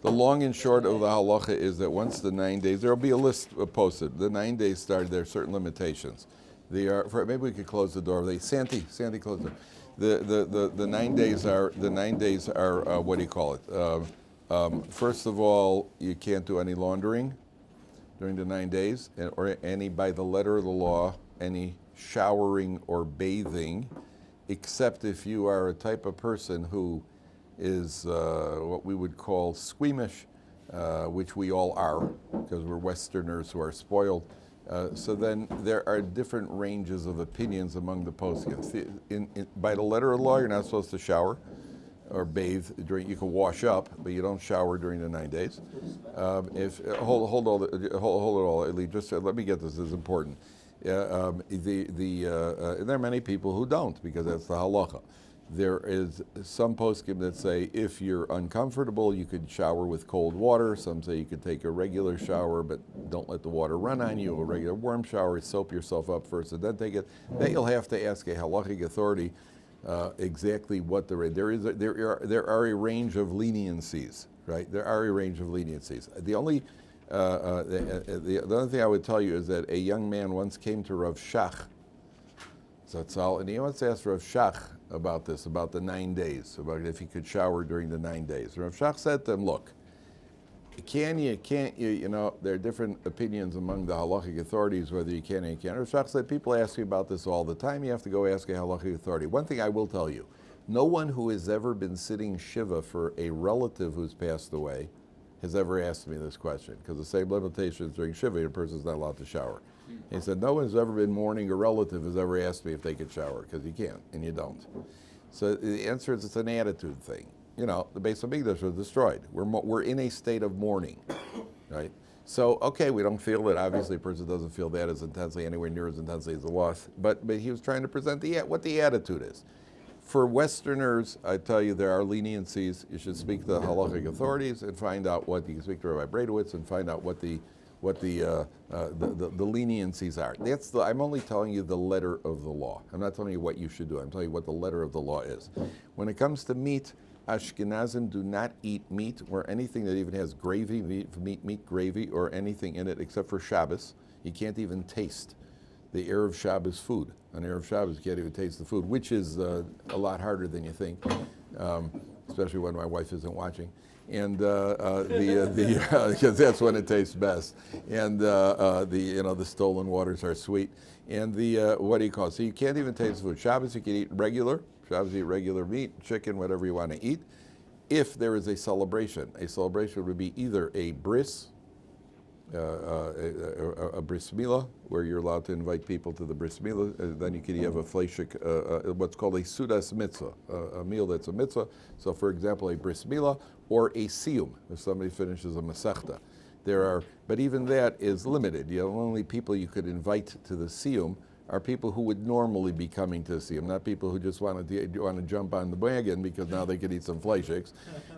The long and short of the halacha is that once the 9 days, there will be a list posted. The 9 days started. There are certain limitations. They are. Maybe we could close the door. Santi, close it. The 9 days are what do you call it? First of all, you can't do any laundering during the 9 days, or any, by the letter of the law, any showering or bathing, except if you are a type of person who is what we would call squeamish, which we all are, because we're Westerners who are spoiled. So then there are different ranges of opinions among the poskim. By the letter of the law, you're not supposed to shower or bathe during. You can wash up, but you don't shower during the 9 days. Hold it all, Eli. Just let me get this. This is important. There are many people who don't, because that's the halacha. There is some poskim that say if you're uncomfortable, you could shower with cold water. Some say you could take a regular shower, but don't let the water run on you. A regular warm shower, soap yourself up first and then take it. Then you'll have to ask a halachic authority exactly what there are a range of leniencies, right? There are a range of leniencies. The only thing I would tell you is that a young man once came to Rav Shach Zatzal, and he once asked Rav Shach about this, about the 9 days, about if he could shower during the 9 days. Rav Shach said to him, look, can't you, there are different opinions among the halachic authorities whether you can or you can't. Rav Shach said, people ask me about this all the time, you have to go ask a halachic authority. One thing I will tell you, no one who has ever been sitting Shiva for a relative who's passed away has ever asked me this question, because the same limitations during Shiva, a person's not allowed to shower. He said, no one's ever been mourning a relative has ever asked me if they could shower, because you can't, and you don't. So the answer is it's an attitude thing. The base of Mikdash was destroyed. We're in a state of mourning, right? So, okay, we don't feel it. Obviously, a person doesn't feel that as intensely, anywhere near as intensely as the loss. But he was trying to present what the attitude is. For Westerners, I tell you, there are leniencies. You should speak to the halachic authorities and find out you can speak to Rabbi Bradowitz and find out what the leniencies are. I'm only telling you the letter of the law. I'm not telling you what you should do. I'm telling you what the letter of the law is. When it comes to meat, Ashkenazim do not eat meat or anything that even has gravy, meat gravy, or anything in it except for Shabbos. You can't even taste the Erev Shabbos food. On Erev Shabbos, you can't even taste the food, which is a lot harder than you think, especially when my wife isn't watching. And because that's when it tastes best. And the stolen waters are sweet. And what do you call it? So you can't even taste the food. Shabbos you can eat regular. Shabbos you eat regular meat, chicken, whatever you want to eat. If there is a celebration would be either a bris, a bris milah, where you're allowed to invite people to the bris milah. Then you could have a fleishik, what's called a sudas mitzvah, a meal that's a mitzvah. So, for example, a bris milah or a siyum, if somebody finishes a masechta. But even that is limited. The only people you could invite to the siyum are people who would normally be coming to see him, not people who just want to jump on the wagon because now they could eat some fleishiks.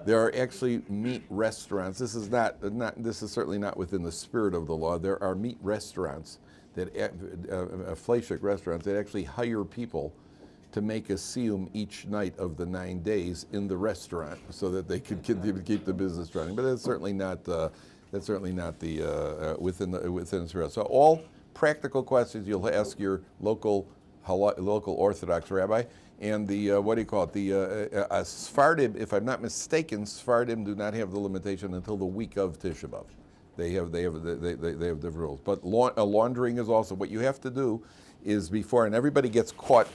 There are actually meat restaurants. This is certainly not within the spirit of the law. There are meat restaurants fleishik restaurants that actually hire people to make a siyum each night of the 9 days in the restaurant so that they could keep the business running. But that's certainly not within the So all practical questions you'll ask your local Orthodox rabbi, and the Sephardim, if I'm not mistaken, Sephardim do not have the limitation until the week of Tisha B'Av. They have different rules. But laundering is also what you have to do is before, and everybody gets caught.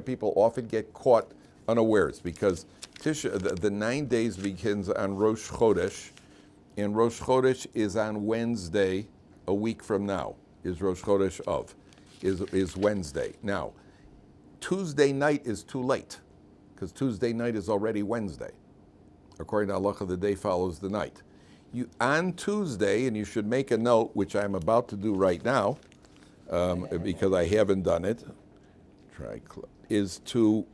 People often get caught unawares because the 9 days begins on Rosh Chodesh, and Rosh Chodesh is on Wednesday, a week from now. Is Rosh Chodesh of, is Wednesday. Now, Tuesday night is too late, because Tuesday night is already Wednesday. According to halacha, the day follows the night. On Tuesday, and you should make a note, which I'm about to do right now, because I haven't done it, is to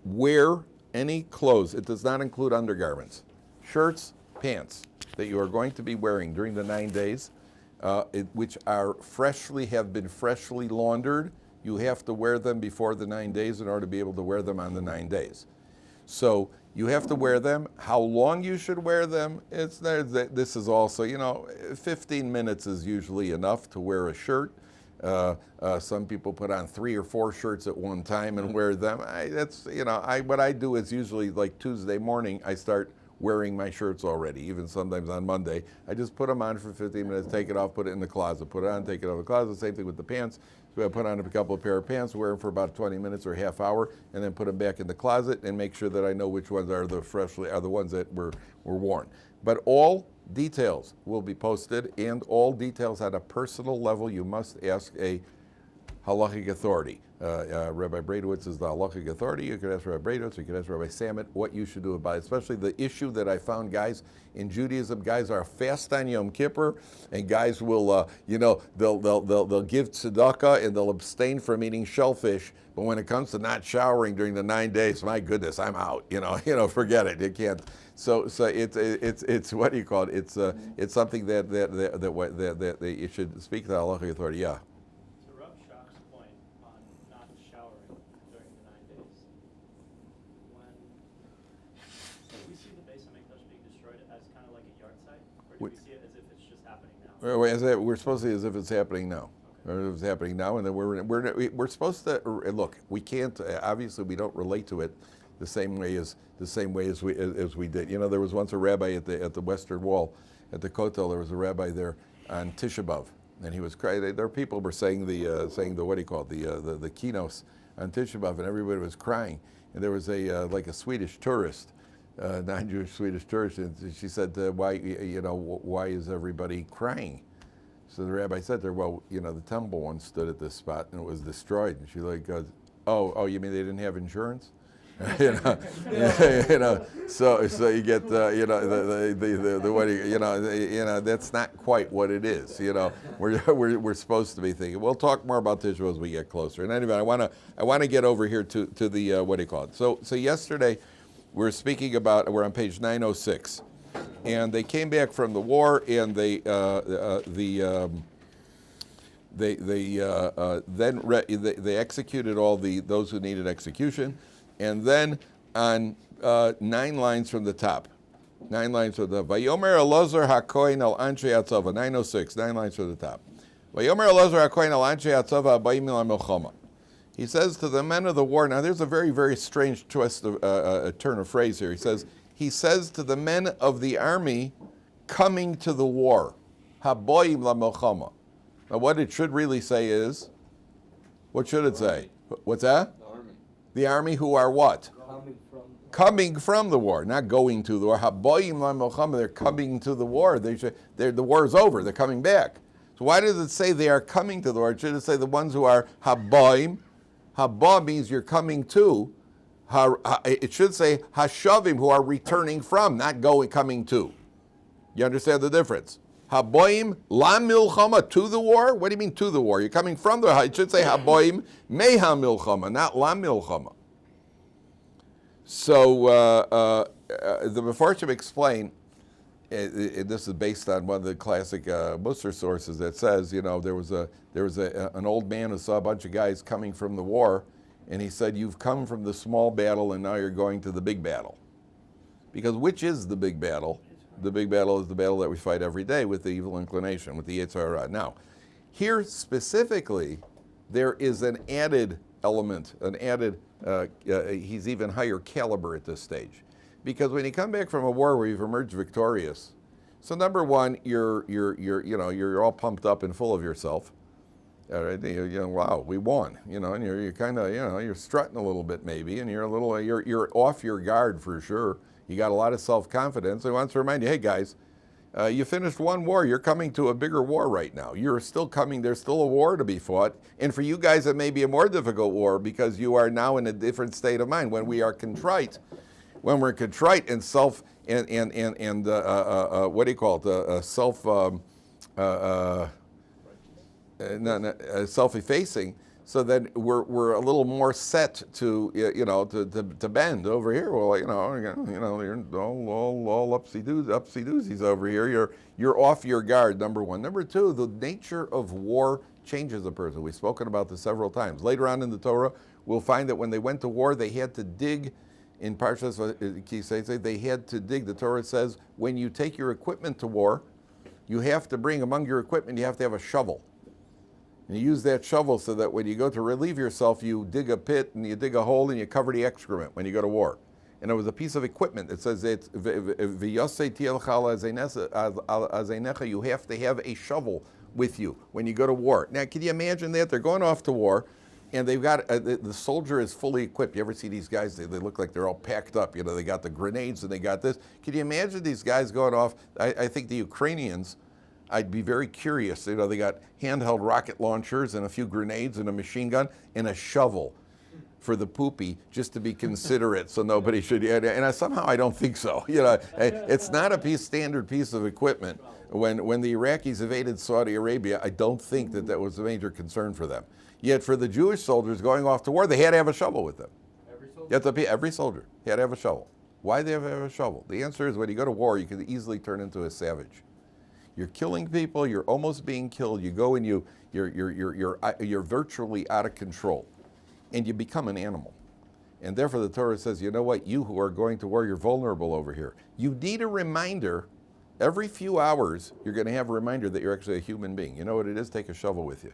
wear any clothes. It does not include undergarments. Shirts, pants that you are going to be wearing during the 9 days, which have been freshly laundered. You have to wear them before the 9 days in order to be able to wear them on the 9 days. So you have to wear them. How long you should wear them, this is also, 15 minutes is usually enough to wear a shirt. Some people put on 3 or 4 shirts at one time and wear them. What I do is usually like Tuesday morning, I start wearing my shirts already, even sometimes on Monday. I just put them on for 15 minutes, take it off, put it in the closet, put it on, take it out of the closet. Same thing with the pants. So I put on a couple of pair of pants, wear them for about 20 minutes or a half hour, and then put them back in the closet and make sure that I know which ones are the ones that were worn. But all details will be posted, and all details at a personal level you must ask a halachic authority. Rabbi Bradowitz is the halachic authority. You could ask Rabbi Bradowitz, you could ask Rabbi Samet what you should do about it. Especially the issue that I found, guys, in Judaism, guys are fast on Yom Kippur, and guys will, they'll give tzedakah and they'll abstain from eating shellfish. But when it comes to not showering during the 9 days, my goodness, I'm out. Forget it. You can't. So it's what do you call it? It's something that you should speak to the halachic authority. Yeah. We're supposed to see as if it's happening now. Or if it's happening now, and then we're supposed to look. We can't. Obviously, we don't relate to it the same way as we did. There was once a rabbi at the Western Wall, at the Kotel. There was a rabbi there on Tisha B'Av, and he was crying. There people were saying the what do you call it, the keynotes on Tisha B'Av, and everybody was crying. And there was a Swedish tourist. Non-Jewish Swedish tourist, and she said, "Why is everybody crying?" So the rabbi said to her, "Well, the temple once stood at this spot and it was destroyed." And she goes, "Oh, you mean they didn't have insurance?" So you get that's not quite what it is. We're supposed to be thinking. We'll talk more about this as we get closer. And anyway, I want to get over here to the what do you call it? So yesterday. We're on page 906, and they came back from the war, and they executed all those who needed execution, and then on 9 lines from the top, Vayomer Elazar HaKohen al Anshe Atzava, 906, 9 lines from the top. Vayomer Elazar HaKohen al Anshe Atzava Abayim El Milchama. He says to the men of the war. Now, there's a very, very strange twist of a turn of phrase here. He says to the men of the army coming to the war, haboyim la milchama. Now, what it should really say is, what should it say? What's that? The army. The army who are what? Coming from the war, not going to the war. Haboyim la milchama. They're coming to the war. The war is over. They're coming back. So why does it say they are coming to the war? It should say the ones who are haboyim. Haba means you're coming to. It should say hashavim, who are returning from, not coming to. You understand the difference? Haboim la milchama, to the war. What do you mean to the war? You're coming from the. It should say haboim meha milchama, not la milchama. So the Mefarshim explain. This is based on one of the classic Musar sources that says, there was an old man who saw a bunch of guys coming from the war, and he said, "You've come from the small battle, and now you're going to the big battle." Because which is the big battle? The big battle is the battle that we fight every day with the evil inclination, with the Yetzer Hara. Now, here specifically, there is an added element, he's even higher caliber at this stage. Because when you come back from a war where you've emerged victorious, so number one, you're all pumped up and full of yourself. Right? Wow, we won. And you're kind of, you're strutting a little bit maybe, and you're off your guard for sure. You got a lot of self-confidence. I want to remind you, hey guys, you finished one war. You're coming to a bigger war right now. You're still coming. There's still a war to be fought, and for you guys, it may be a more difficult war because you are now in a different state of mind. When we are contrite. When we're contrite and what do you call it? Self-effacing. So then we're a little more set to bend over here. Well, you're all upsy doozies over here. You're off your guard. Number one. Number two, the nature of war changes a person. We've spoken about this several times. Later on in the Torah, we'll find that when they went to war, they had to dig in Parsha Kisei, they had to dig. The Torah says, when you take your equipment to war, you have to bring among your equipment, you have to have a shovel. And you use that shovel so that when you go to relieve yourself, you dig a pit and you dig a hole and you cover the excrement when you go to war. And it was a piece of equipment that says it's you have to have a shovel with you when you go to war. Now, can you imagine that? They're going off to war, and they've got, the soldier is fully equipped. You ever see these guys? They look like they're all packed up. You know, they got the grenades and they got this. Can you imagine these guys going off? I think the Ukrainians, I'd be very curious. You know, they got handheld rocket launchers and a few grenades and a machine gun and a shovel for the poopy, just to be considerate, so nobody should. And somehow I don't think so. You know, it's not a standard piece of equipment. When the Iraqis invaded Saudi Arabia, I don't think that was a major concern for them. Yet for the Jewish soldiers going off to war, they had to have a shovel with them. Every soldier had to have a shovel. Why do they have to have a shovel? The answer is when you go to war, you can easily turn into a savage. You're killing people. You're almost being killed. You go and you're virtually out of control, and you become an animal. And therefore, the Torah says, you know what? You who are going to war, you're vulnerable over here. You need a reminder. Every few hours, you're going to have a reminder that you're actually a human being. You know what it is? Take a shovel with you.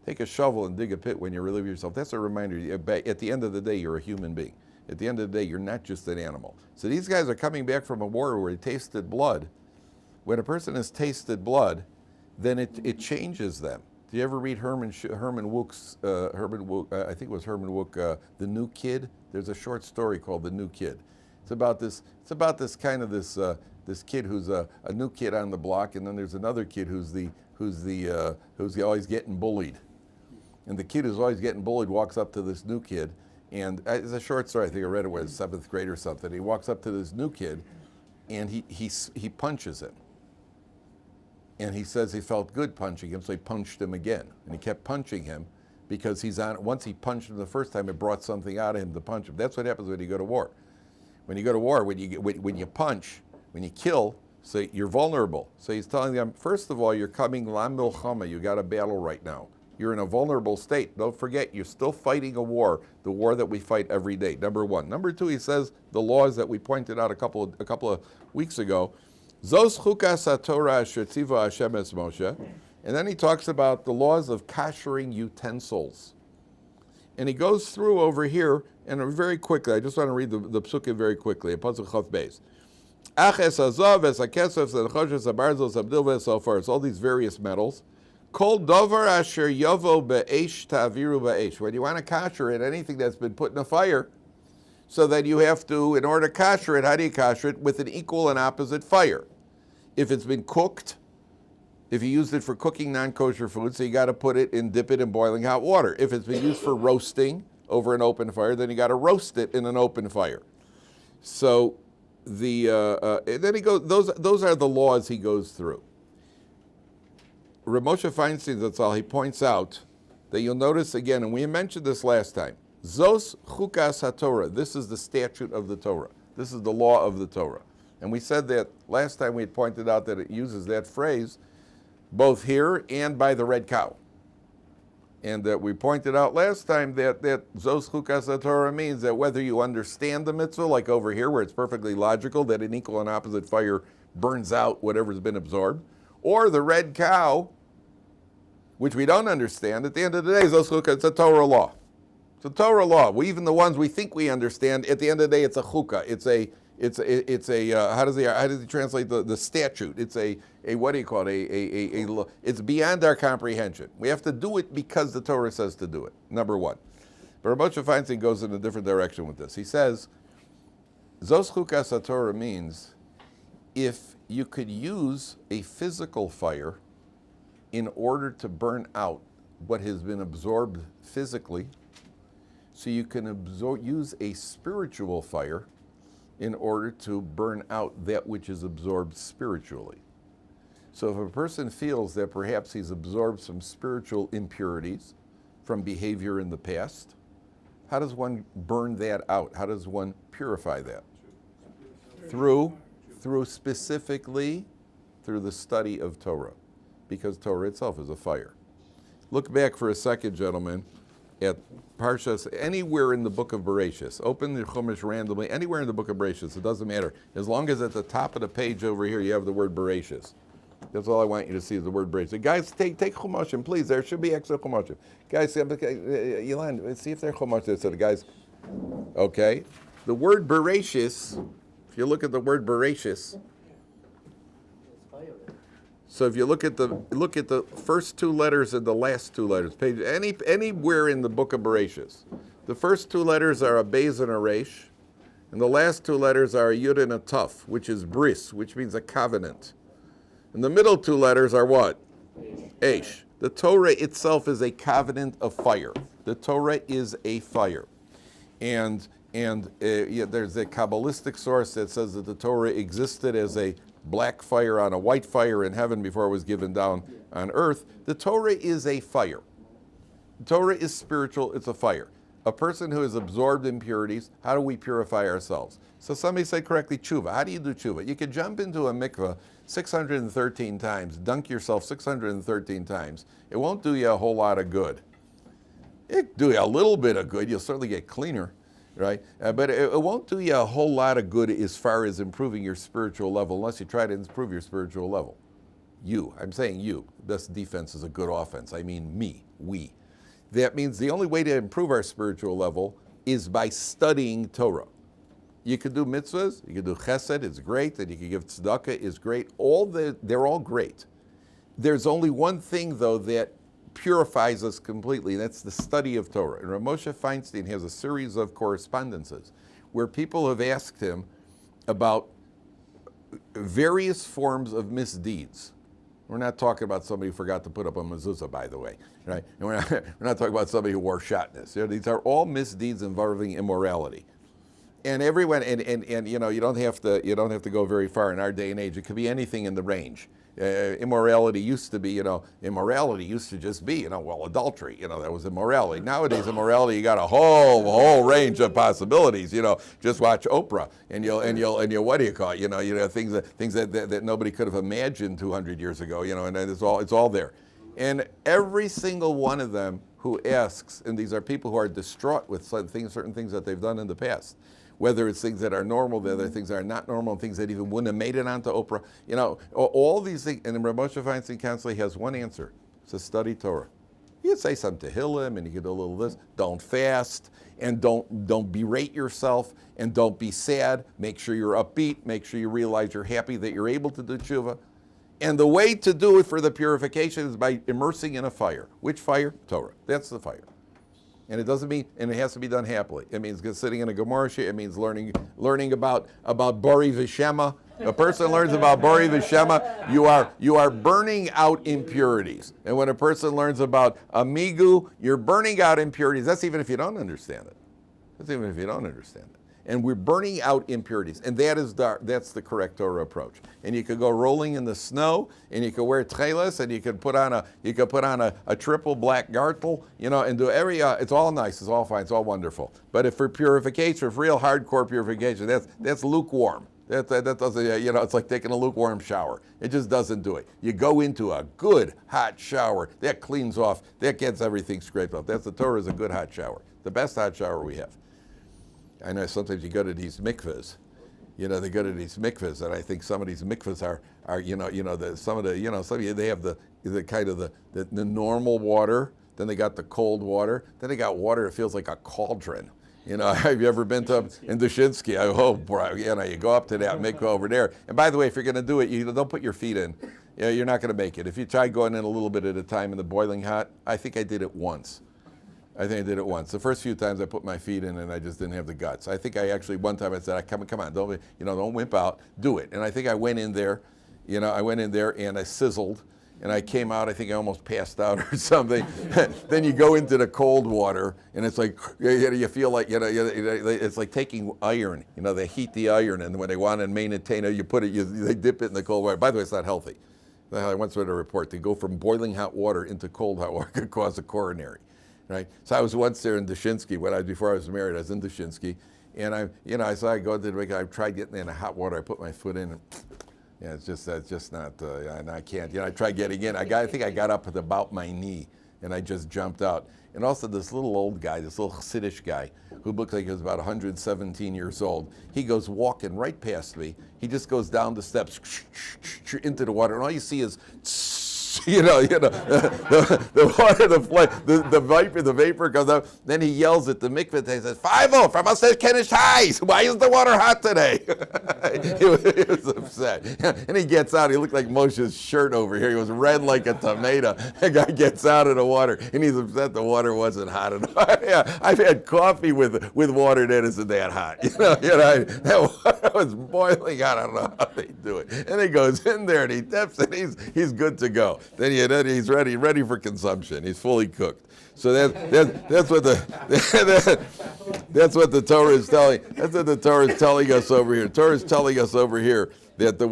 Take a shovel and dig a pit when you relieve yourself. That's a reminder. At the end of the day, you're a human being. At the end of the day, you're not just an animal. So these guys are coming back from a war where they tasted blood. When a person has tasted blood, then it changes them. Do you ever read Herman Wouk's, I think it was Herman Wouk, The New Kid? There's a short story called The New Kid. It's about this kid who's a new kid on the block, and then there's another kid who's always getting bullied. And the kid who's always getting bullied walks up to this new kid, and it's a short story. I think I read it when I was 7th grade or something. He walks up to this new kid, and he punches him. And he says he felt good punching him, so he punched him again. And he kept punching him because once he punched him the first time, it brought something out of him to punch him. That's what happens when you go to war. When you go to war, when you punch, when you kill, so you're vulnerable. So he's telling them, first of all, you're coming la milchama, you got a battle right now. You're in a vulnerable state. Don't forget, you're still fighting a war, the war that we fight every day, number one. Number two, he says the laws that we pointed out a couple of weeks ago. Zos chukas haTorah asher tziva Hashem es Moshe. And then he talks about the laws of kashering utensils. And he goes through over here, and very quickly, I just want to read the psukim very quickly. Pasuk Chaf Beis. Ach es hazav, es hakesef, es hachoshes, es habarzel, es habdil, so far. It's all these various metals. Kol davar asher yavo be'esh ta'aviru be'esh. When you want to kasher it, anything that's been put in a fire, so that you have to, in order to kasher it, how do you kasher it? With an equal and opposite fire. If it's been cooked, if you used it for cooking non-kosher food, so you got to dip it in boiling hot water. If it's been used for roasting over an open fire, then you got to roast it in an open fire. So then he goes. Those are the laws he goes through. Rav Moshe Feinstein Zatzal, he points out that you'll notice again, and we mentioned this last time. Zos chukas haTorah. This is the statute of the Torah. This is the law of the Torah. And we said that last time we had pointed out that it uses that phrase both here and by the red cow. And that we pointed out last time that Zos chukas haTorah means that whether you understand the mitzvah, like over here where it's perfectly logical that an equal and opposite fire burns out whatever's been absorbed, or the red cow, which we don't understand, at the end of the day, Zos chukas, it's a Torah law. It's a Torah law. Even the ones we think we understand, at the end of the day, it's a chukah. It's a how does he translate the statute? It's a what do you call it? It's beyond our comprehension. We have to do it because the Torah says to do it. Number one. But Rav Moshe Feinstein goes in a different direction with this. He says, Zos chukas haTorah means if you could use a physical fire in order to burn out what has been absorbed physically, so you can use a spiritual fire in order to burn out that which is absorbed spiritually. So if a person feels that perhaps he's absorbed some spiritual impurities from behavior in the past, how does one burn that out? How does one purify that? Through specifically through the study of Torah, because Torah itself is a fire. Look back for a second, gentlemen, at Parshas, anywhere in the book of Bereshis. Open the Chumash randomly, anywhere in the book of Bereshis. It doesn't matter. As long as at the top of the page over here you have the word Bereshis. That's all I want you to see is the word Bereshis. Guys, take Chumashim, please. There should be extra Chumashim. Guys, Yilan, see if they're Chumashim. So the guys, okay. The word Bereshis, if you look at the word Bereshis, so if you look at the first two letters and the last two letters, page anywhere in the book of Bereshis, the first two letters are a Beis and a Resh, and the last two letters are a Yud and a Tuf, which is bris, which means a covenant. And the middle two letters are what? Eish. The Torah itself is a covenant of fire. The Torah is a fire, and there's a Kabbalistic source that says that the Torah existed as a black fire on a white fire in heaven before it was given down on earth. The Torah is a fire. The Torah is spiritual, it's a fire. A person who has absorbed impurities, how do we purify ourselves? So somebody said correctly, tshuva. How do you do tshuva? You could jump into a mikveh 613 times, dunk yourself 613 times. It won't do you a whole lot of good. It'll do you a little bit of good. You'll certainly get cleaner. Right? But it won't do you a whole lot of good as far as improving your spiritual level unless you try to improve your spiritual level. I'm saying you. Best defense is a good offense. I mean me, we. That means the only way to improve our spiritual level is by studying Torah. You could do mitzvahs, you could do chesed, it's great, and you can give tzedakah, is great. They're all great. There's only one thing, though, that purifies us completely, and that's the study of Torah. And Rav Moshe Feinstein has a series of correspondences where people have asked him about various forms of misdeeds. We're not talking about somebody who forgot to put up a mezuzah, by the way, right? And we're not talking about somebody who wore shatnez. These are all misdeeds involving immorality. And everyone, and you don't have to go very far in our day and age. It could be anything in the range. Immorality used to be, immorality used to just be, adultery, that was immorality. Nowadays, immorality, you got a whole range of possibilities, just watch Oprah and you'll what do you call it, things that nobody could have imagined 200 years ago, and it's all there. And every single one of them who asks, and these are people who are distraught with certain things that they've done in the past, whether it's things that are normal, the other things that are not normal, and things that even wouldn't have made it onto Oprah. All these things, and Rav Moshe Feinstein constantly has one answer. It's to study Torah. You could say some Tehillim, and you could do a little this. Don't fast, and don't berate yourself, and don't be sad. Make sure you're upbeat. Make sure you realize you're happy that you're able to do tshuva. And the way to do it for the purification is by immersing in a fire. Which fire? Torah. That's the fire. And it doesn't mean, and it has to be done happily. It means sitting in a Gemara. It means learning about Bori V'Shema. A person learns about Bori V'Shema, you are burning out impurities. And when a person learns about Amigu, you're burning out impurities. That's even if you don't understand it. And we're burning out impurities, and that's the correct Torah approach. And you could go rolling in the snow, and you could wear tchelas, and you could put on a triple black gartel, and do it's all nice, it's all fine, it's all wonderful. But if for purification, for real hardcore purification, that's lukewarm. That doesn't, it's like taking a lukewarm shower. It just doesn't do it. You go into a good hot shower, that cleans off, that gets everything scraped off. The Torah is a good hot shower, the best hot shower we have. I know sometimes you go to these mikvahs, they go to these mikvahs, and I think some of these mikvahs are some of they have the kind of the normal water, then they got the cold water, then they got water that feels like a cauldron. Have you ever been to in Dushinsky? I hope, you go up to that mikvah over there. And by the way, if you're going to do it, you don't put your feet in. You're not going to make it. If you try going in a little bit at a time in the boiling hot, I think I did it once. The first few times I put my feet in and I just didn't have the guts. I think I actually, one time I said, come on, don't wimp out, do it. And I think I went in there, and I sizzled, and I came out, I think I almost passed out or something. Then you go into the cold water, and it's like, you feel like, it's like taking iron, they heat the iron, and when they want to maintain it, they dip it in the cold water. By the way, it's not healthy. I once read a report, to go from boiling hot water into cold hot water could cause a coronary. Right, so I was once there in Dushinsky before I was married. I was in Dushinsky, and I go to the rig. I tried getting in the hot water. I put my foot in, and it's just not. And I can't. I tried getting in. I think I got up at about my knee, and I just jumped out. And also this little old guy, this little Chassidish guy, who looked like he was about 117 years old, he goes walking right past me. He just goes down the steps into the water, and all you see is the water, the vapor comes up. Then he yells at the mikveh and he says, 5-0 from us Kenish Heights. Why is the water hot today? he was upset. And he gets out. He looked like Moshe's shirt over here. He was red like a tomato. The guy gets out of the water and he's upset the water wasn't hot enough. Yeah, I've had coffee with water that isn't that hot. That water was boiling. I don't know how they do it. And he goes in there and he dips and he's good to go. Then he's ready for consumption. He's fully cooked. So that's what the Torah is telling. That's what the Torah is telling us over here. Torah is telling us over here that the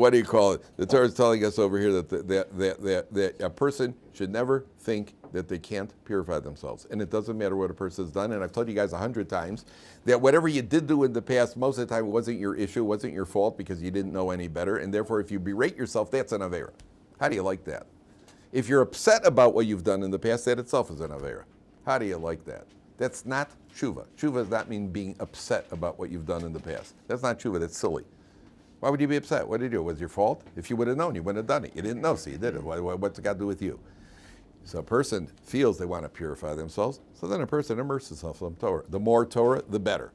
Torah is telling us over here that a person should never think that they can't purify themselves. And it doesn't matter what a person has done. And I've told you guys 100 times that whatever you did do in the past, most of the time it wasn't your issue, wasn't your fault because you didn't know any better. And therefore, if you berate yourself, that's an avera. How do you like that? If you're upset about what you've done in the past, that itself is an avera. How do you like that? That's not tshuva. Tshuva does not mean being upset about what you've done in the past. That's not tshuva. That's silly. Why would you be upset? What did you do? Was it your fault? If you would have known, you wouldn't have done it. You didn't know, so you did it. What's it got to do with you? So a person feels they want to purify themselves, so then a person immerses himself in Torah. The more Torah, the better.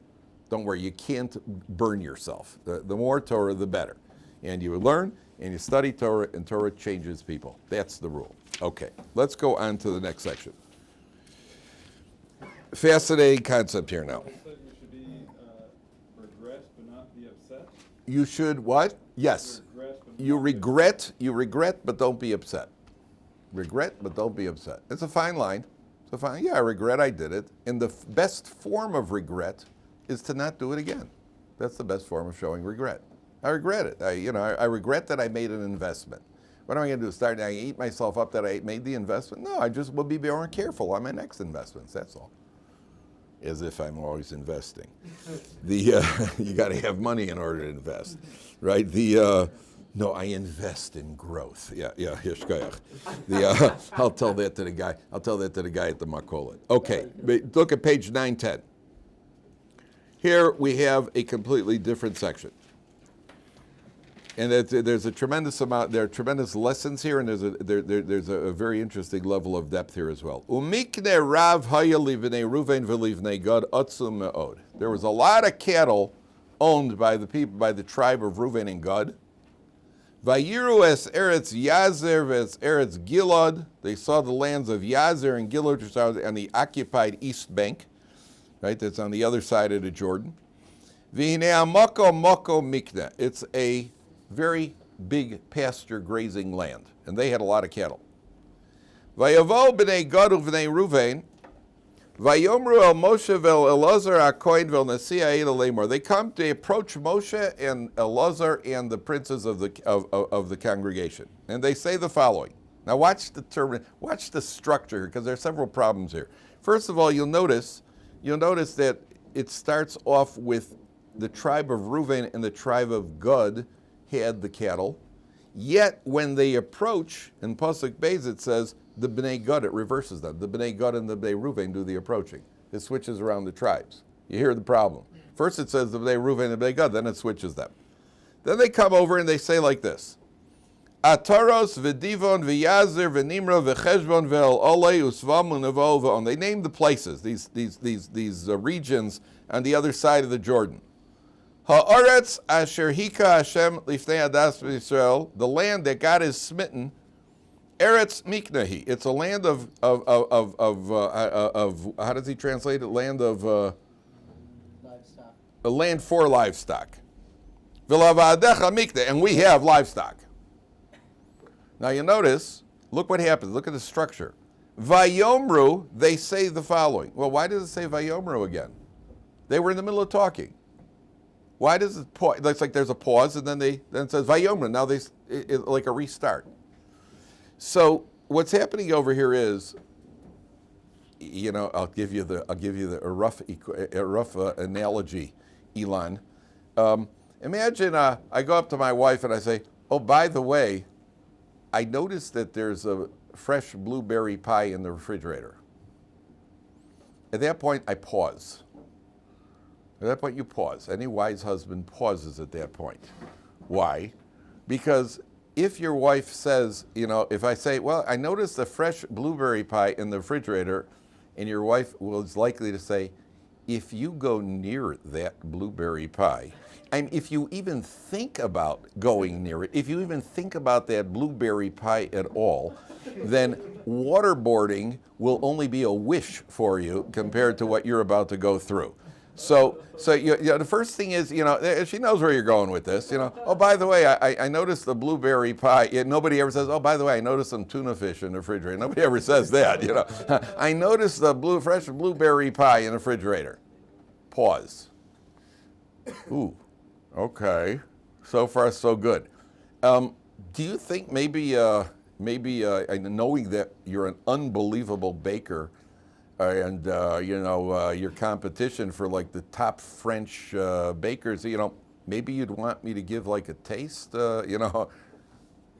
Don't worry, you can't burn yourself. The more Torah, the better. And you learn, and you study Torah, and Torah changes people. That's the rule. Okay, let's go on to the next section. Fascinating concept here now. You should be regret but not be upset. You should what? Yes. You regret, but don't be upset. Regret, but don't be upset. It's a fine line. I regret I did it. And the best form of regret is to not do it again. That's the best form of showing regret. I regret it. I regret that I made an investment. What am I going to do? I eat myself up that I made the investment? No, I just will be more careful on my next investments. That's all. As if I'm always investing. You got to have money in order to invest, right? No, I invest in growth. Yeah, Hishkayach. I'll tell that to the guy. I'll tell that to the guy at the Makolet. Okay, look at page 910. Here we have a completely different section. And there's a tremendous amount, there are tremendous lessons here, and there's a very interesting level of depth here as well. Umikne rav haya livnei Ruvain v'livnei Gad atzum me'od. There was a lot of cattle owned by the people, by the tribe of Reuven and Gad. Vayiru es eretz Yazer v'es eretz Gilad. They saw the lands of Yazer and Gilad, which are on the occupied east bank, right? That's on the other side of the Jordan. V'hinei moko mikne. It's a very big pasture grazing land, and they had a lot of cattle. Vayavo b'nei Gad u'b'nei Ruvain, vayomru el Moshe vel Elazar ha'kohen vel nasi ha'ed lemor. They come to approach Moshe and Elazar and the princes of the congregation, and they say the following. Now watch the structure here, because there are several problems here. First of all, you'll notice that it starts off with the tribe of Reuven and the tribe of Gad had the cattle, yet when they approach, in Pasuk Beis it says, the Bnei Gad, it reverses them. The Bnei Gad and the Bnei Reuven do the approaching. It switches around the tribes. You hear the problem. First it says the Bnei Reuven and the Bnei Gad, then it switches them. Then they come over and they say like this, Ataros v'divon v'yazer v'nimra v'cheshbon v'el olei usvam u'nevo v'on. They name the places, these regions on the other side of the Jordan. Ha'aretz asher hika Hashem lifnei adas v'Yisrael, the land that God is smitten, Eretz Miknahi. It's a land of how does he translate it? Land of livestock. A land for livestock. V'lavadecha mikna, and we have livestock. Now you notice, look what happens. Look at the structure. Vayomru, they say the following. Well, why does it say Vayomru again? They were in the middle of talking. Why does it pause? It's like there's a pause, and then it says Vayomru. Now like a restart. So what's happening over here is, I'll give you a rough analogy, Elon. Imagine I go up to my wife and I say, "Oh, by the way, I noticed that there's fresh blueberry pie in the refrigerator. At that point, I pause. At that point, you pause. Any wise husband pauses at that point. Why? Because if your wife says, if I say, well, I noticed a fresh blueberry pie in the refrigerator, and your wife was likely to say, if you go near that blueberry pie, and if you even think about going near it, if you even think about that blueberry pie at all, then waterboarding will only be a wish for you compared to what you're about to go through. So the first thing is, she knows where you're going with this. Oh, by the way, I noticed the blueberry pie. Nobody ever says, oh, by the way, I noticed some tuna fish in the refrigerator. Nobody ever says that. I noticed the fresh blueberry pie in the refrigerator. Pause. Ooh, okay. So far, so good. Do you think maybe knowing that you're an unbelievable baker, and your competition for like the top French bakers, maybe you'd want me to give like a taste, Oh,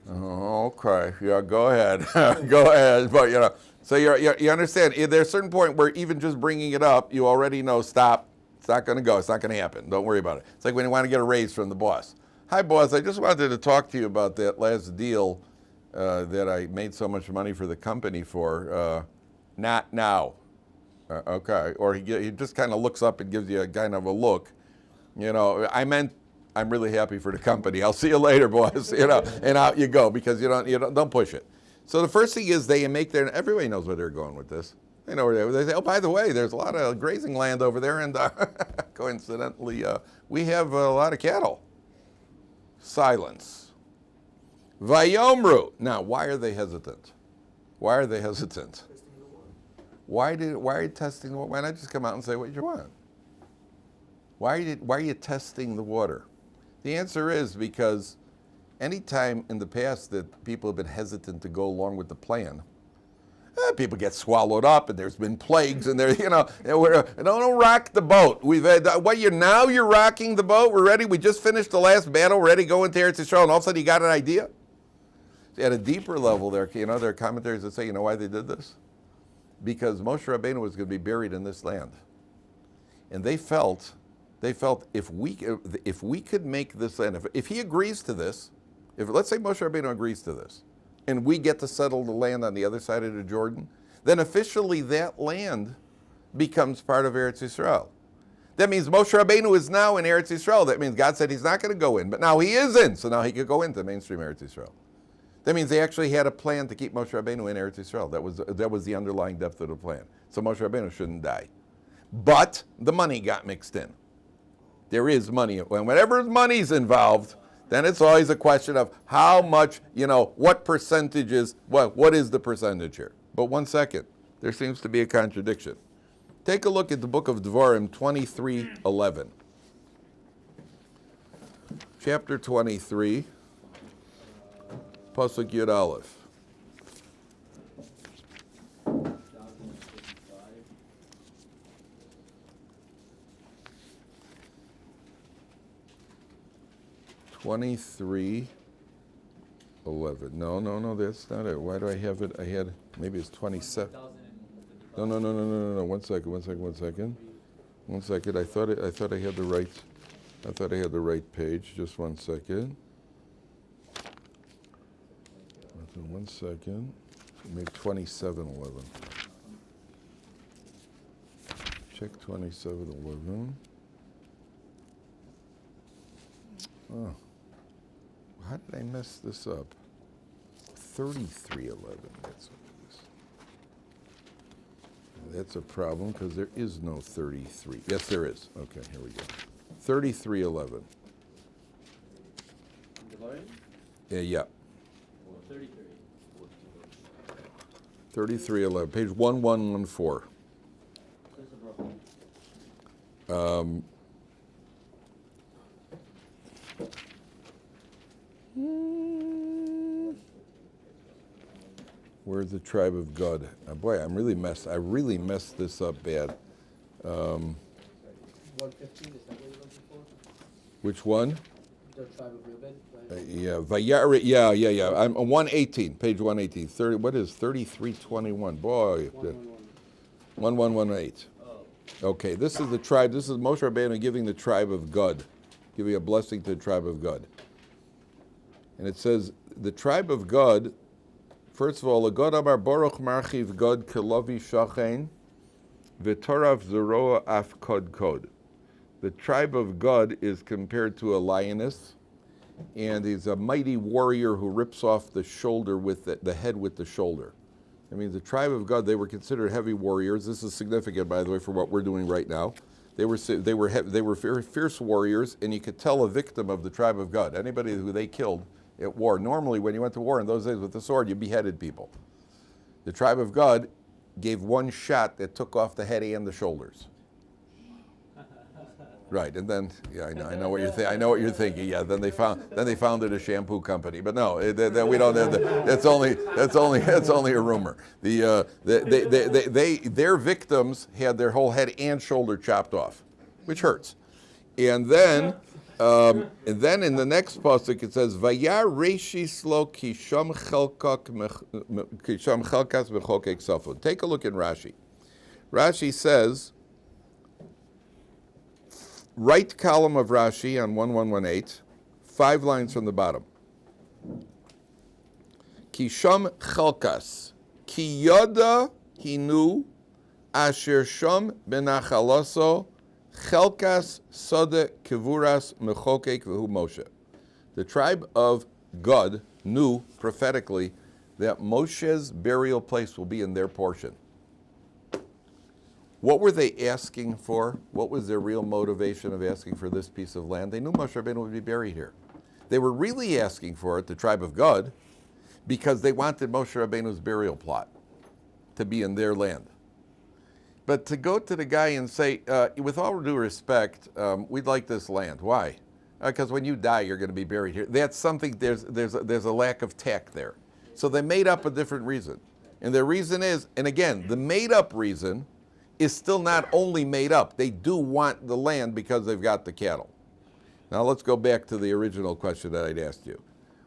okay, yeah, go ahead, go ahead. But so you understand. There's a certain point where even just bringing it up, you already know. Stop. It's not going to go. It's not going to happen. Don't worry about it. It's like when you want to get a raise from the boss. Hi, boss. I just wanted to talk to you about that last deal that I made so much money for the company for. Not now. Okay. Or he just kind of looks up and gives you a kind of a look. I meant I'm really happy for the company. I'll see you later, boss. And out you go, because don't push it. So the first thing is they make everybody knows where they're going with this. They know where they say, oh, by the way, there's a lot of grazing land over there, and coincidentally, we have a lot of cattle. Silence. Vayomru. Now, why are they hesitant? Why are they hesitant? Why are you testing the water? Why not just come out and say what you want? Why are you testing the water? The answer is because any time in the past that people have been hesitant to go along with the plan, people get swallowed up, and there's been plagues, and don't rock the boat. We've had now you're rocking the boat. We're ready. We just finished the last battle. Ready to go into Eretz Yisrael, and all of a sudden you got an idea. At a deeper level, there are commentaries that say, why they did this? Because Moshe Rabbeinu was going to be buried in this land, and they felt if we could make this land, if he agrees to this, let's say Moshe Rabbeinu agrees to this, and we get to settle the land on the other side of the Jordan, then officially that land becomes part of Eretz Yisrael. That means Moshe Rabbeinu is now in Eretz Yisrael. That means God said he's not going to go in, but now he is in, so now he could go into mainstream Eretz Yisrael. That means they actually had a plan to keep Moshe Rabbeinu in Eretz Yisrael. That was the underlying depth of the plan. So Moshe Rabbeinu shouldn't die. But the money got mixed in. There is money. Whenever money's involved, then it's always a question of how much, what percentage is, what is the percentage here? But 1 second, there seems to be a contradiction. Take a look at the book of Devarim 23:11. Chapter 23, Pasuk Yud Aleph. $23.11. No, that's not it. Why do I have it? Maybe it's 27. No. 1 second. I thought I had the right page. Just 1 second. 1 second. Maybe 27:11. Check 27:11. Oh. How did I mess this up? 33:11. That's what it is. That's a problem because there is no 33. Yes, there is. Okay, here we go. 33:11. Yeah. 33:11. Page 1114. Where's the tribe of Gad? Boy, I really messed this up bad. 115, is that what you're looking for? Which one? The tribe of Reuben. Right? Yeah. I'm on 118, page 118. 30. What is 3321? Boy, 1118. Okay, this is the tribe. This is Moshe Rabbeinu giving the tribe of Gad, giving a blessing to the tribe of Gad. And it says the tribe of Gad. First of all, the Gad Amar Baruch Marchiv Gad Kilavi Shachain V'Torav Zeroa Af Kod Kod. The tribe of Gad is compared to a lioness, and he's a mighty warrior who rips off the shoulder with the head with the shoulder. I mean, the tribe of Gad, they were considered heavy warriors. This is significant, by the way, for what we're doing right now. They were fierce warriors, and you could tell a victim of the tribe of Gad, anybody who they killed at war. Normally, when you went to war in those days with the sword, you beheaded people. The tribe of Gad gave one shot that took off the head and the shoulders. Right, and then I know what you're I know what you're thinking. Yeah, then they founded a shampoo company, but no, we don't have that. That's only a rumor. Their victims had their whole head and shoulder chopped off, which hurts. And then in the next pasuk it says, "Vayar reishis lo kisham chelkas mechokek safon." Take a look in Rashi. Rashi says, right column of Rashi on 1118, 5 lines from the bottom. Kisham chelkas, ki yoda hinu, asher shom benachaloso, chelkas sode kivuras mechokek v'hu Moshe. The tribe of Gad knew prophetically that Moshe's burial place will be in their portion. What were they asking for? What was their real motivation of asking for this piece of land? They knew Moshe Rabbeinu would be buried here. They were really asking for it, the tribe of Gad, because they wanted Moshe Rabbeinu's burial plot to be in their land. But to go to the guy and say, with all due respect, we'd like this land. Why? Because when you die, you're going to be buried here. That's something, there's a lack of tact there. So they made up a different reason. And their reason is, and again, the made up reason is still not only made up. They do want the land because they've got the cattle. Now let's go back to the original question that I'd asked you.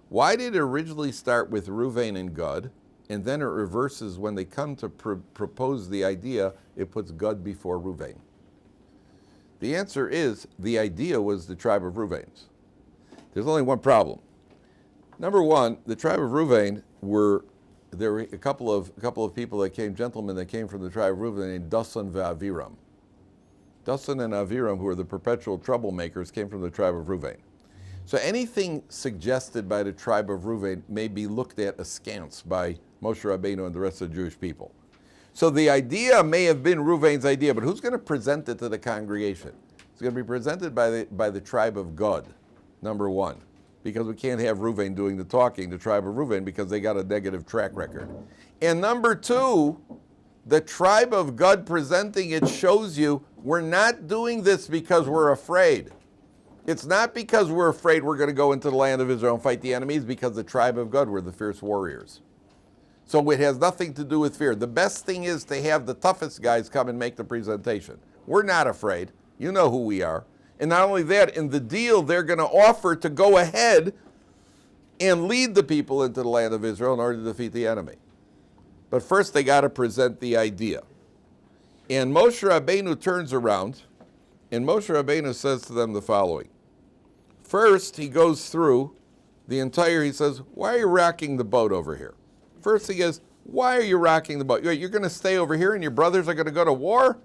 Why did it originally start with Reuven and Gad, and then it reverses when they come to propose the idea, it puts Gad before Reuven? The answer is the idea was the tribe of Reubens. There's only one problem. Number one, the tribe of Reuven there were a couple of people that came, gentlemen that came from the tribe of Reuven named Dasan and Aviram. Dasan and Aviram, who were the perpetual troublemakers, came from the tribe of Reuven. So anything suggested by the tribe of Reuven may be looked at askance by Moshe Rabbeinu and the rest of the Jewish people. So the idea may have been Reuven's idea, but who's going to present it to the congregation? It's going to be presented by the tribe of Gad, number one. Because we can't have Reuven doing the talking, the tribe of Reuven, because they got a negative track record. And number two, the tribe of Gad presenting it shows you we're not doing this because we're afraid. It's not because we're afraid we're going to go into the land of Israel and fight the enemies, because the tribe of Gad were the fierce warriors. So it has nothing to do with fear. The best thing is to have the toughest guys come and make the presentation. We're not afraid. You know who we are. And not only that, in the deal, they're going to offer to go ahead and lead the people into the land of Israel in order to defeat the enemy. But first, they got to present the idea. And Moshe Rabbeinu turns around, and Moshe Rabbeinu says to them the following. First, he goes through the entire, he says, why are you rocking the boat over here? First, he goes, why are you rocking the boat? You're going to stay over here and your brothers are going to go to war?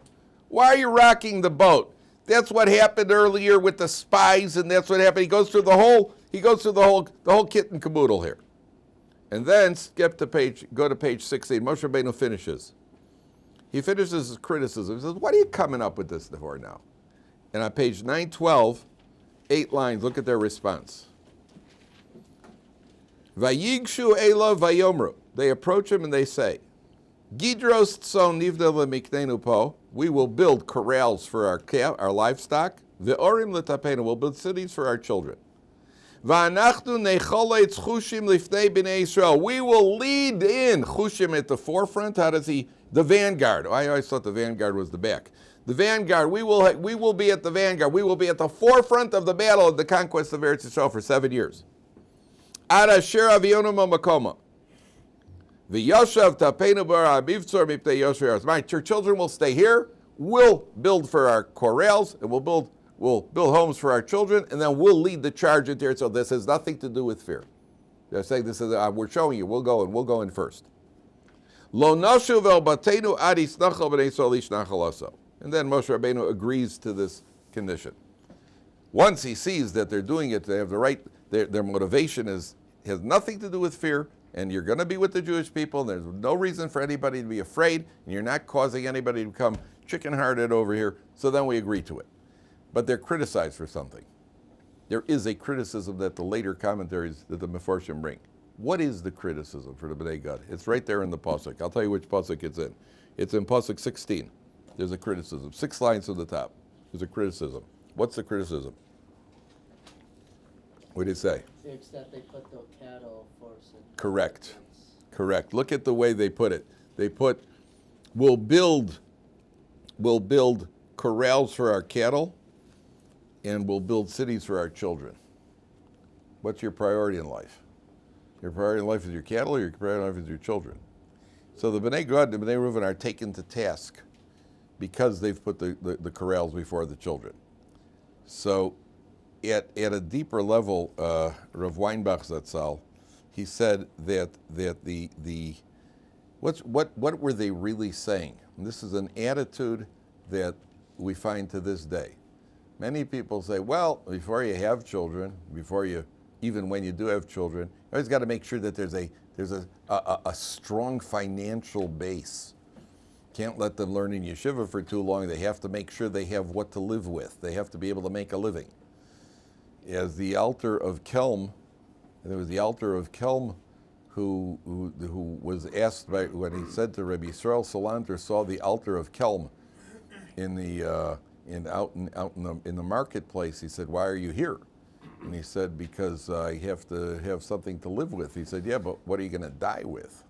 Why are you rocking the boat? That's what happened earlier with the spies, and that's what happened. He goes through the whole kit and caboodle here. And then go to page 16. Moshe Rabbeinu finishes. He finishes his criticism. He says, what are you coming up with this for now? And on page 912, 8 lines, look at their response. Vayigshu elav vayomru. They approach him and they say, Gidros tzon nivna lemiknenu po. We will build corrals for our livestock. Ve'orim letapenu. We'll build cities for our children. Va'anachnu necholetz chushim lifnei b'nei Yisrael. We will lead in chushim at the forefront. How does he? The vanguard. I always thought the vanguard was the back. The vanguard, we will be at the vanguard. We will be at the forefront of the battle of the conquest of Eretz Yisrael for 7 years. Ad asher avionu makoma. V'yoshav tapenu bar ha'mivtzor mipnei yosher ha'aretz. Your children will stay here. We'll build for our corrals, and we'll build homes for our children, and then we'll lead the charge into Eretz. So this has nothing to do with fear. They're saying this is we're showing you. We'll go in first. Lo nashu vel batenu ad yisnachal b'nei Yisrael yishnachal also. And then Moshe Rabbeinu agrees to this condition. Once he sees that they're doing it, they have the right, their motivation has nothing to do with fear, and you're going to be with the Jewish people, and there's no reason for anybody to be afraid, and you're not causing anybody to become chicken-hearted over here, so then we agree to it. But they're criticized for something. There is a criticism that the later commentaries that the Mefarshim bring. What is the criticism for the Bnei Gad? It's right there in the Pasuk. I'll tell you which Pasuk it's in. It's in Pasuk 16. There's a criticism. 6 lines from the top. There's a criticism. What's the criticism? What did it say? To the extent they put the cattle for some. Correct. Correct. Look at the way they put it. They put, we'll build corrals for our cattle, and we'll build cities for our children. What's your priority in life? Your priority in life is your cattle, or your priority in life is your children? So the Bnei Gad and the Bnei Reuven are taken to task because they've put the corrals before the children. So at a deeper level, Rav Weinbach Zatzal, he said that what were they really saying? And this is an attitude that we find to this day. Many people say, well, before you have children, even when you do have children, you always got to make sure that there's a strong financial base. Can't let them learn in yeshiva for too long. They have to make sure they have what to live with. They have to be able to make a living. As the Alter of Kelm, there was the Alter of Kelm who was asked when he said to Rabbi Yisrael Salanter saw the Alter of Kelm in the marketplace. He said, "Why are you here?" And he said, "Because I have to have something to live with." He said, "Yeah, but what are you going to die with?"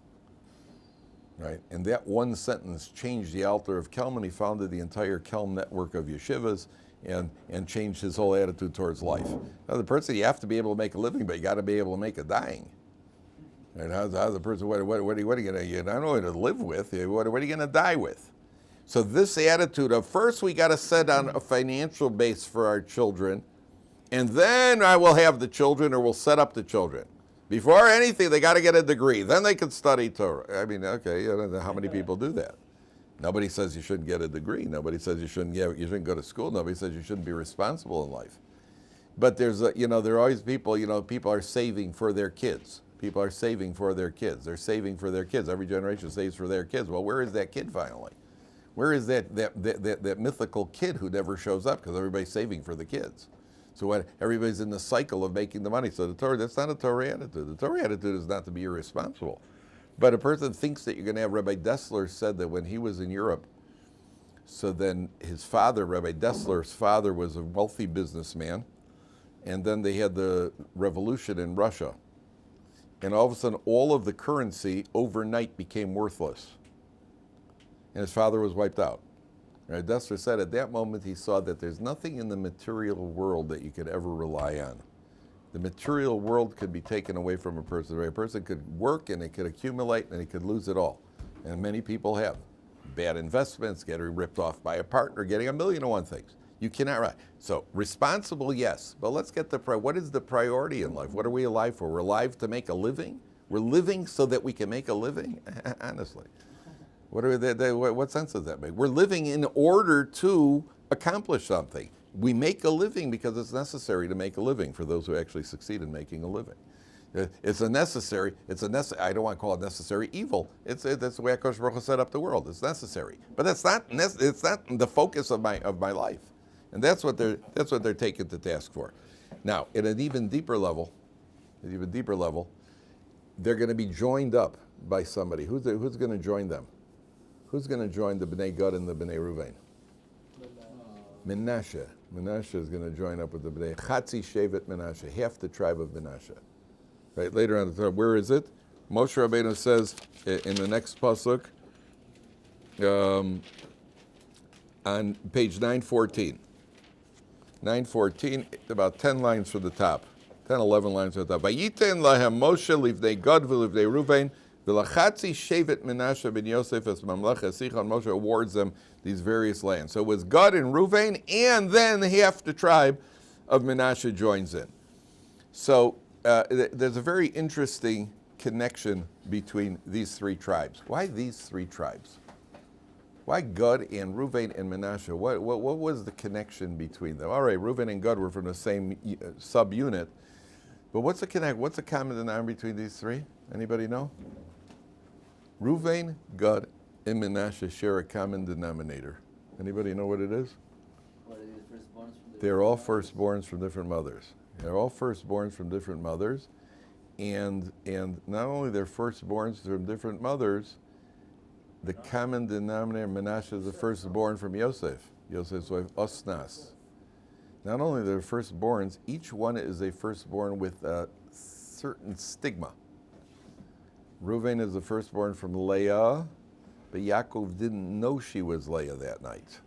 Right? And that one sentence changed the Alter of Kelm, and he founded the entire Kelm network of yeshivas and changed his whole attitude towards life. Now, the person, you have to be able to make a living, but you got to be able to make a dying. And how's the person, what are you going to, you not only to live with, what are you going to die with? So this attitude of first we got to set on a financial base for our children, and then I will have the children, or we'll set up the children. Before anything, they got to get a degree. Then they can study Torah. I mean, okay, how many people do that? Nobody says you shouldn't get a degree. Nobody says you shouldn't go to school. Nobody says you shouldn't be responsible in life. But there are always people, people are saving for their kids. People are saving for their kids. They're saving for their kids. Every generation saves for their kids. Well, where is that kid finally? Where is that mythical kid who never shows up because everybody's saving for the kids? So everybody's in the cycle of making the money. So the Torah, that's not a Torah attitude. The Torah attitude is not to be irresponsible. But a person thinks that you're going to have, Rabbi Dessler said that when he was in Europe, so then his father, Rabbi Dessler's father, was a wealthy businessman, and then they had the revolution in Russia. And all of a sudden, all of the currency overnight became worthless. And his father was wiped out. Right? Dessler said at that moment he saw that there's nothing in the material world that you could ever rely on. The material world could be taken away from a person. A person could work and it could accumulate and it could lose it all. And many people have. Bad investments, getting ripped off by a partner, getting 1,000,001 things. You cannot write. So responsible, yes, but let's get what is the priority in life? What are we alive for? We're alive to make a living? We're living so that we can make a living? Honestly. What sense does that make? We're living in order to accomplish something. We make a living because it's necessary to make a living for those who actually succeed in making a living. It's a necessary, I don't want to call it necessary evil. That's the way HaKadosh Baruch Hu set up the world. It's necessary. But it's not the focus of my life. And that's what they're taken to task for. Now, at an even deeper level, they're going to be joined up by somebody. Who's going to join them? Who's going to join the Bnei Gad and the Bnei Reuven? Menashe. Menashe is going to join up with the Bnei Chatzi Shevet Menashe, half the tribe of Menashe. Right, later on the Torah, where is it? Moshe Rabbeinu says in the next pasuk, on page 914. 914, about 10 lines from the top. 10, 11 lines from the top. Vayiten lahem Moshe livnei Gad v'livnei Ruvain v'lachatzi shevet Menashe ben Yosef es mamlech Sichon. Moshe awards them these various lands. So it was Gad and Ruvain, and then half the tribe of Menashe joins in. So there's a very interesting connection between these three tribes. Why these three tribes? Why Gad and Reuven and Menashe? What was the connection between them? All right, Reuven and Gad were from the same subunit, but what's the common denominator between these three? Anybody know? Reuven, Gad, and Menashe share a common denominator. Anybody know what it is? What are these firstborns from They're all firstborns from different mothers. They're all firstborns from different mothers, and not only they're firstborns from different mothers, the common denominator, Menashe is the firstborn from Yosef. Yosef's wife, Osnas. Not only they're firstborns, each one is a firstborn with a certain stigma. Reuven is the firstborn from Leah, but Yaakov didn't know she was Leah that night.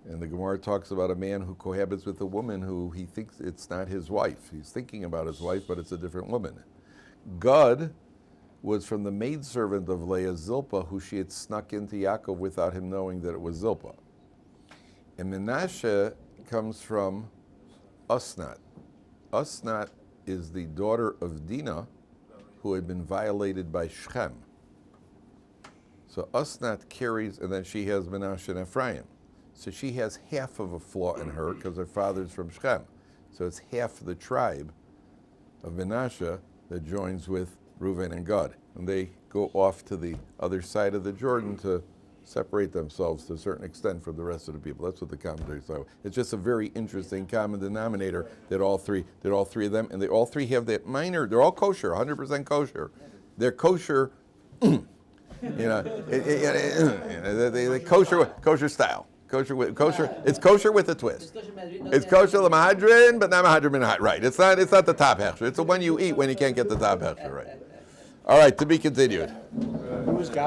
And the Gemara talks about a man who cohabits with a woman who he thinks it's not his wife. He's thinking about his wife, but it's a different woman. Gad was from the maidservant of Leah, Zilpah, who she had snuck into Yaakov without him knowing that it was Zilpah. And Menashe comes from Osnat. Osnat is the daughter of Dinah, who had been violated by Shechem. So Osnat carries, and then she has Menashe and Ephraim. So she has half of a flaw in her because her father's from Shechem. So it's half the tribe of Menashe that joins with Reuven and Gad. And they go off to the other side of the Jordan to separate themselves to a certain extent from the rest of the people. That's what the commentaries say. It's just a very interesting common denominator that all three of them, and they all three have that minor, they're all kosher, 100% kosher. They're kosher, they kosher style. It's kosher with a twist. It's kosher l'mahadrin, but not mahadrin minhad. Right. It's not the top hechsher. It's the one you eat when you can't get the top hechsher. Right. All right. To be continued. Who's God?